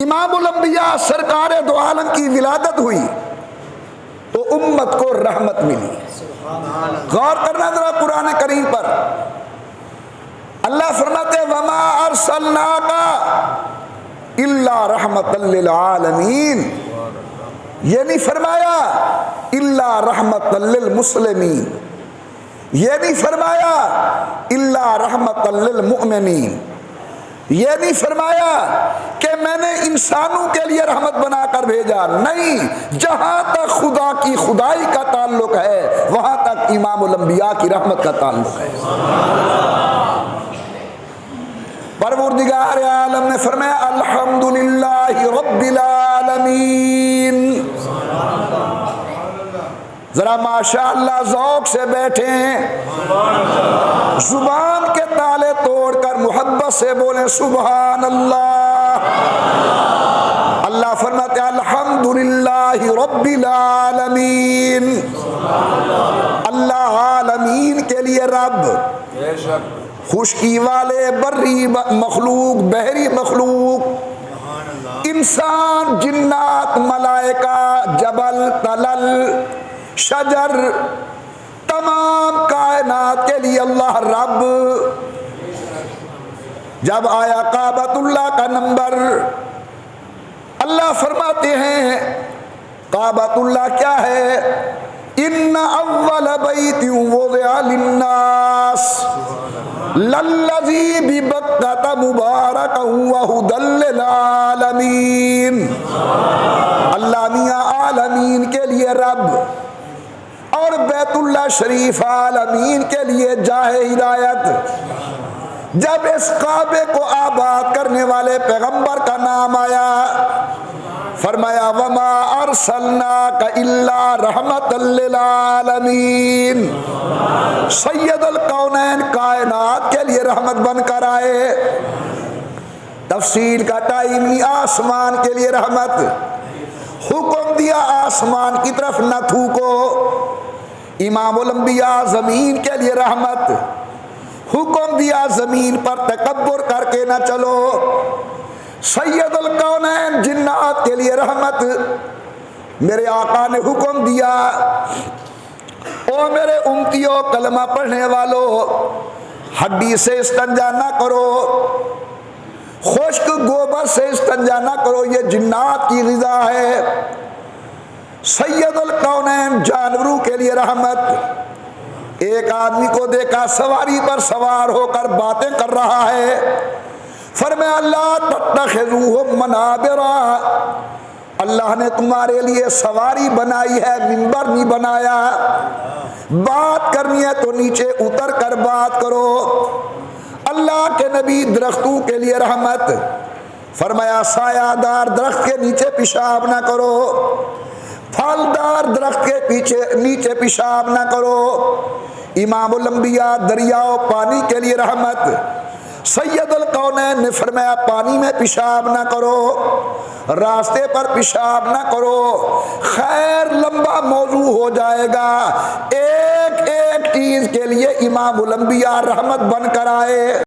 इमामुल अंबिया सरकार दो आलम की विलादत हुई तो उम्मत को रहमत मिली। गौर करना जरा कुरान करीम पर। अल्लाह फरमाते वमा अरसलनाका इल्ला रहमतल लिल आलमीन। ये नहीं फरमाया इल्ला रहमतल लिल मुस्लिमीन, ये नहीं फरमाया इल्ला रहमतल लिल मुमिनीन, ये नहीं फरमाया कि मैंने इंसानों के लिए रहमत बनाकर भेजा। नहीं, जहां तक खुदा की खुदाई का ताल्लुक है वहां तक इमामुल अंबिया की रहमत का ताल्लुक है। परवरदिगार आलम ने फरमाया अल्हम्दुलिल्लाहि रब्बिल आलमीन। जरा माशाअल्लाह ज़ौक़ से बैठे, जुबान के ताले तोड़कर मोहब्बत से बोले सुभान अल्लाह। अल्लाह फरमाते अल्हम्दुलिल्लाहि रब्बिल आलमीन। अल्लाह आलमीन के लिए रब, खुशकी वाले बर्री मखलूक, बहरी मखलूक, इंसान, जिन्नात, मलाइका, जबल, तलल, शजर, तमाम कायनात के लिए अल्लाह रब। जब आया काबतुल्लाह का नंबर, अल्लाह फरमाते हैं काबतुल्लाह क्या है? इन्ना अव्वल बैति वुज़िअ लिन्नास लल्लज़ी बिबक्कता मुबारकन व हुदल लिल आलमीन। अल्लाह मियां आलमीन के लिए रब और बैतुल्ला शरीफ आलमीन के लिए जाहे हिदायत। जब इस काबे को आबाद करने वाले पैगंबर का नाम आया, फरमाया वमा अरसलनाका इल्ला रहमतल लिल आलमीन। सैयदुल कौनैन, कायनात के लिए रहमत बनकर आए। तफसील का टाइम नहीं, आसमान के लिए रहमत। हुक्म दिया आसमान की तरफ न थूको। इमामुल अंबिया जमीन के लिए रहमत। हुक्म दिया जमीन पर तकब्बुर करके न चलो। सैयदुल कौनैन, जिन्नात के लिए रहमत। मेरे आका ने हुक्म दिया, ओ मेरे उम्मतियों, कलमा पढ़ने वालों, हड्डी से इस्तंजा ना करो, खुश्क गोबर से इस्तंजा ना करो, ये जिन्नात की ग़िज़ा है। सैयदुल कौनैन, जानवरों के लिए रहमत। एक आदमी को देखा सवारी पर सवार होकर बातें कर रहा है। फरमाया अल्लाह तत्तखिज़ूहुम मनाबिरा। अल्लाह ने तुम्हारे लिए सवारी बनाई है, मिंबर नहीं बनाया। बात करनी है तो नीचे उतर कर बात करो। अल्लाह के नबी दरख्तों के लिए रहमत। फरमाया सायादार दरख्त के नीचे पेशाब ना करो, फलदार दरख्त के पीछे नीचे पेशाब ना करो। इमामुल अंबिया, दरियाओं, पानी के लिए रहमत। सैयदुल कौनैन ने फरमाया पानी में पेशाब ना करो, रास्ते पर पेशाब ना करो। खैर लंबा मौजू हो जाएगा। एक एक चीज के लिए इमामुल अंबिया रहमत बनकर आए।